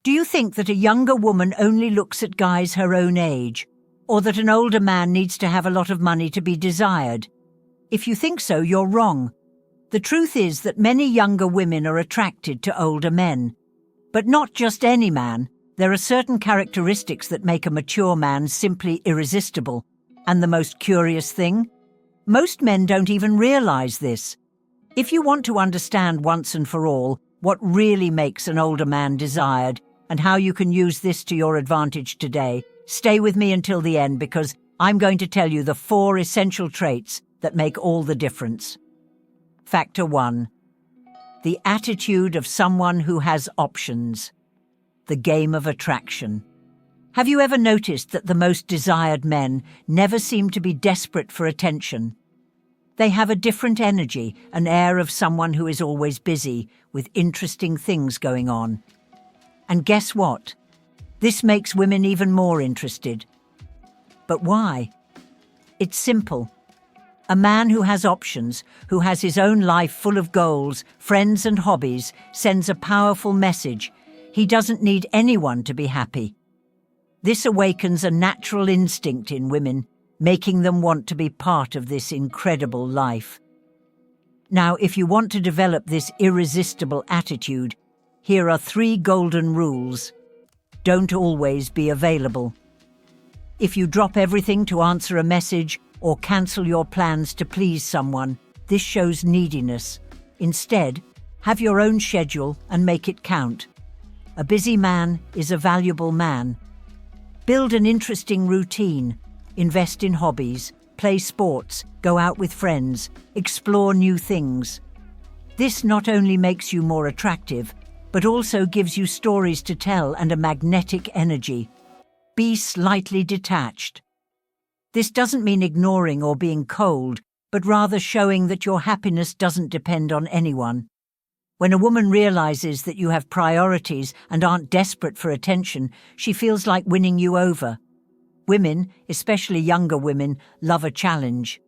Do you think that a younger woman only looks at guys her own age, or that an older man needs to have a lot of money to be desired? If you think so, you're wrong. The truth is that many younger women are attracted to older men. But not just any man. There are certain characteristics that make a mature man simply irresistible. And the most curious thing? Most men don't even realize this. If you want to understand once and for all what really makes an older man desired and how you can use this to your advantage today, stay with me until the end because I'm going to tell you the 4 essential traits that make all the difference. Factor 1. The attitude of someone who has options. The game of attraction. Have you ever noticed that the most desired men never seem to be desperate for attention? They have a different energy, an air of someone who is always busy, with interesting things going on. And guess what? This makes women even more interested. But why? It's simple. A man who has options, who has his own life full of goals, friends and hobbies, sends a powerful message. He doesn't need anyone to be happy. This awakens a natural instinct in women, making them want to be part of this incredible life. Now, if you want to develop this irresistible attitude, here are 3 golden rules. Don't always be available. If you drop everything to answer a message or cancel your plans to please someone, this shows neediness. Instead, have your own schedule and make it count. A busy man is a valuable man. Build an interesting routine. Invest in hobbies, play sports, go out with friends, explore new things. This not only makes you more attractive, but also gives you stories to tell and a magnetic energy. Be slightly detached. This doesn't mean ignoring or being cold, but rather showing that your happiness doesn't depend on anyone. When a woman realizes that you have priorities and aren't desperate for attention, she feels like winning you over. Women, especially younger women, love a challenge.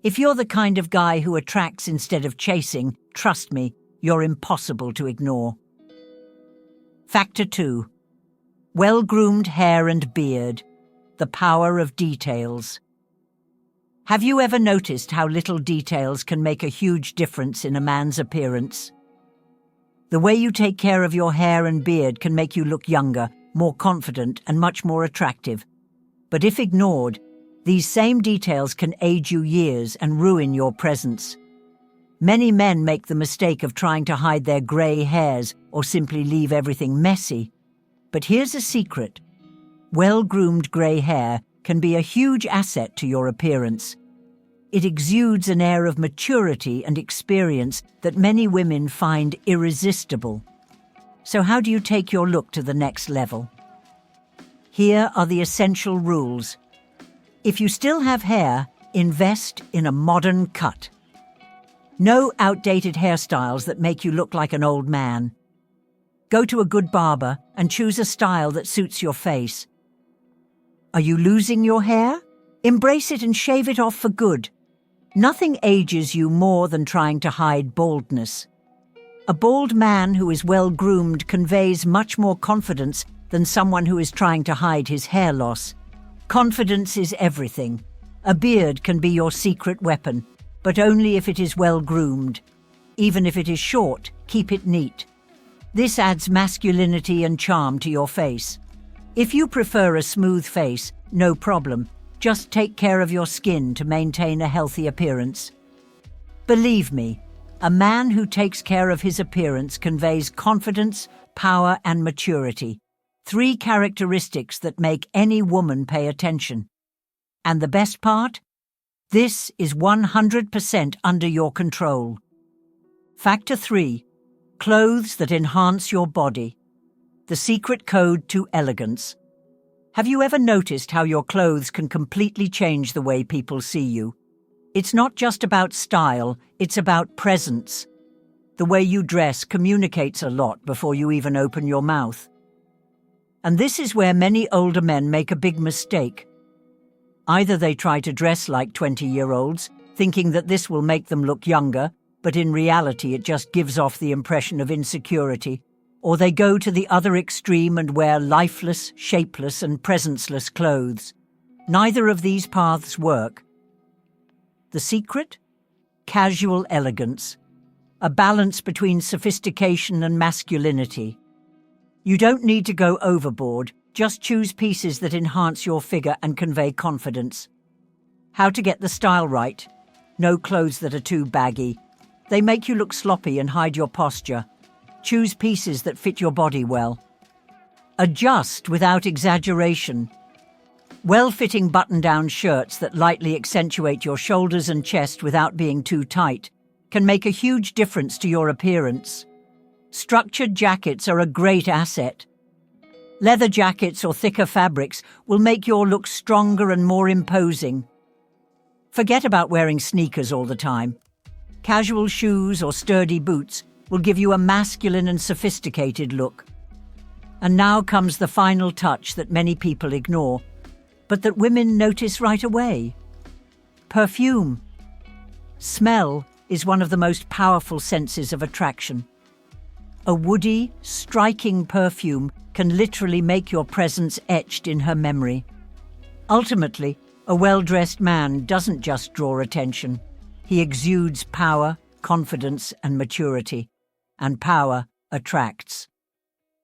If you're the kind of guy who attracts instead of chasing, trust me, you're impossible to ignore. Factor 2. Well-groomed hair and beard. The power of details. Have you ever noticed how little details can make a huge difference in a man's appearance? The way you take care of your hair and beard can make you look younger, more confident, and much more attractive. But if ignored, these same details can age you years and ruin your presence. Many men make the mistake of trying to hide their grey hairs or simply leave everything messy. But here's a secret. Well-groomed grey hair can be a huge asset to your appearance. It exudes an air of maturity and experience that many women find irresistible. So how do you take your look to the next level? Here are the essential rules. If you still have hair, invest in a modern cut. No outdated hairstyles that make you look like an old man. Go to a good barber and choose a style that suits your face. Are you losing your hair? Embrace it and shave it off for good. Nothing ages you more than trying to hide baldness. A bald man who is well-groomed conveys much more confidence than someone who is trying to hide his hair loss. Confidence is everything. A beard can be your secret weapon, but only if it is well-groomed. Even if it is short, keep it neat. This adds masculinity and charm to your face. If you prefer a smooth face, no problem. Just take care of your skin to maintain a healthy appearance. Believe me, a man who takes care of his appearance conveys confidence, power, and maturity. 3 characteristics that make any woman pay attention. And the best part? This is 100% under your control. Factor 3. Clothes that enhance your body. The secret code to elegance. Have you ever noticed how your clothes can completely change the way people see you? It's not just about style, it's about presence. The way you dress communicates a lot before you even open your mouth. And this is where many older men make a big mistake. Either they try to dress like 20-year-olds, thinking that this will make them look younger, but in reality it just gives off the impression of insecurity. or they go to the other extreme and wear lifeless, shapeless, and presenceless clothes. Neither of these paths work. The secret? Casual elegance, a balance between sophistication and masculinity. You don't need to go overboard, just choose pieces that enhance your figure and convey confidence. How to get the style right? No clothes that are too baggy. They make you look sloppy and hide your posture. Choose pieces that fit your body well. Adjust without exaggeration. Well-fitting button-down shirts that lightly accentuate your shoulders and chest without being too tight can make a huge difference to your appearance. Structured jackets are a great asset. Leather jackets or thicker fabrics will make your look stronger and more imposing. Forget about wearing sneakers all the time. Casual shoes or sturdy boots will give you a masculine and sophisticated look. And now comes the final touch that many people ignore, but that women notice right away. Perfume. Smell is one of the most powerful senses of attraction. A woody, striking perfume can literally make your presence etched in her memory. Ultimately, a well-dressed man doesn't just draw attention. He exudes power, confidence, and maturity. And power attracts.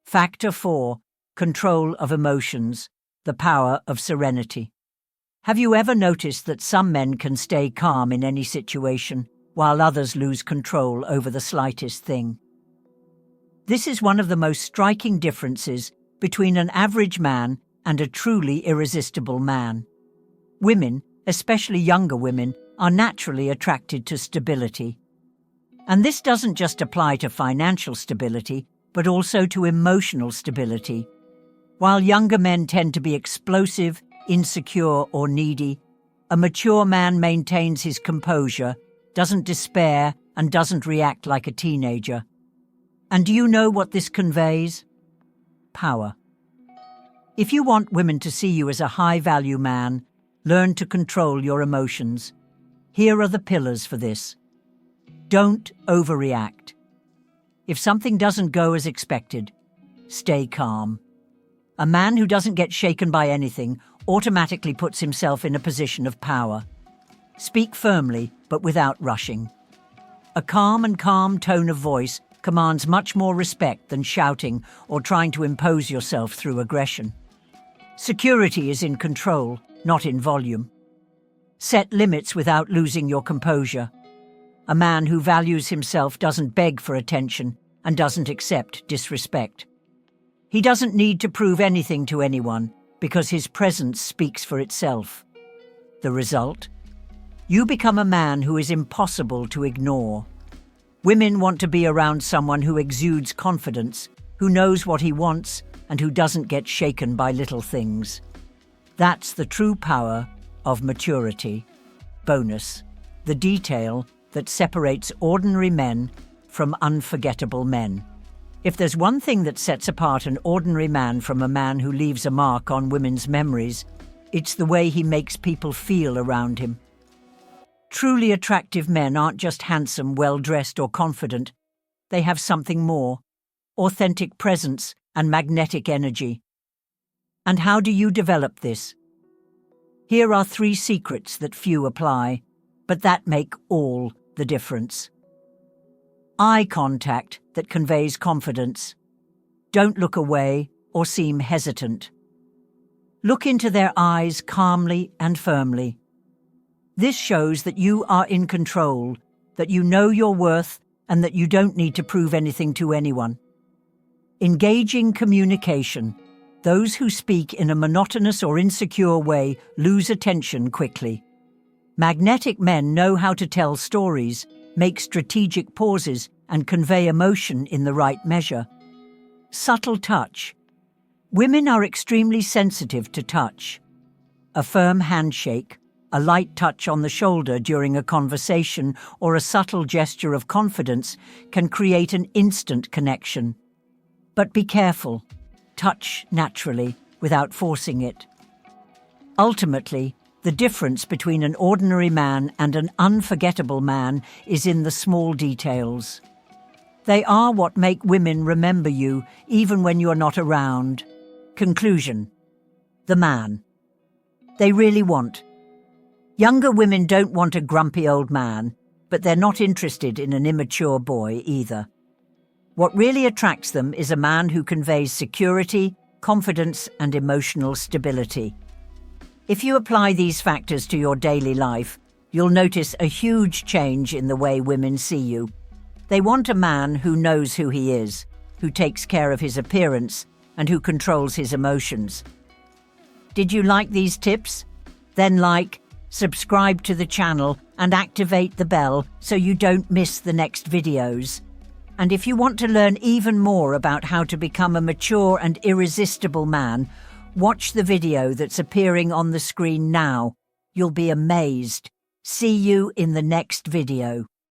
Factor 4. Control of emotions. The power of serenity. Have you ever noticed that some men can stay calm in any situation, while others lose control over the slightest thing? This is one of the most striking differences between an average man and a truly irresistible man. Women, especially younger women, are naturally attracted to stability. And this doesn't just apply to financial stability, but also to emotional stability. While younger men tend to be explosive, insecure, or needy, a mature man maintains his composure, doesn't despair, and doesn't react like a teenager. And do you know what this conveys? Power. If you want women to see you as a high-value man, learn to control your emotions. Here are the pillars for this. Don't overreact. If something doesn't go as expected, stay calm. A man who doesn't get shaken by anything automatically puts himself in a position of power. Speak firmly, but without rushing. A calm tone of voice commands much more respect than shouting or trying to impose yourself through aggression. Security is in control, not in volume. Set limits without losing your composure. A man who values himself doesn't beg for attention and doesn't accept disrespect. He doesn't need to prove anything to anyone because his presence speaks for itself. The result? You become a man who is impossible to ignore. Women want to be around someone who exudes confidence, who knows what he wants, and who doesn't get shaken by little things. That's the true power of maturity. Bonus: the detail that separates ordinary men from unforgettable men. If there's one thing that sets apart an ordinary man from a man who leaves a mark on women's memories, it's the way he makes people feel around him. Truly attractive men aren't just handsome, well-dressed, or confident. They have something more: authentic presence and magnetic energy. And how do you develop this? Here are 3 secrets that few apply, but that make all the difference. Eye contact that conveys confidence. Don't look away or seem hesitant. Look into their eyes calmly and firmly. This shows that you are in control, that you know your worth, and that you don't need to prove anything to anyone. Engaging communication. Those who speak in a monotonous or insecure way lose attention quickly. Magnetic men know how to tell stories, make strategic pauses, and convey emotion in the right measure. Subtle touch. Women are extremely sensitive to touch. A firm handshake, a light touch on the shoulder during a conversation, or a subtle gesture of confidence can create an instant connection. But be careful. Touch naturally, without forcing it. Ultimately, the difference between an ordinary man and an unforgettable man is in the small details. They are what make women remember you even when you're not around. Conclusion. The man. They really want. Younger women don't want a grumpy old man, but they're not interested in an immature boy either. What really attracts them is a man who conveys security, confidence, and emotional stability. If you apply these factors to your daily life, you'll notice a huge change in the way women see you. They want a man who knows who he is, who takes care of his appearance, and who controls his emotions. Did you like these tips? Then like, subscribe to the channel, and activate the bell so you don't miss the next videos. And if you want to learn even more about how to become a mature and irresistible man, watch the video that's appearing on the screen now. You'll be amazed. See you in the next video.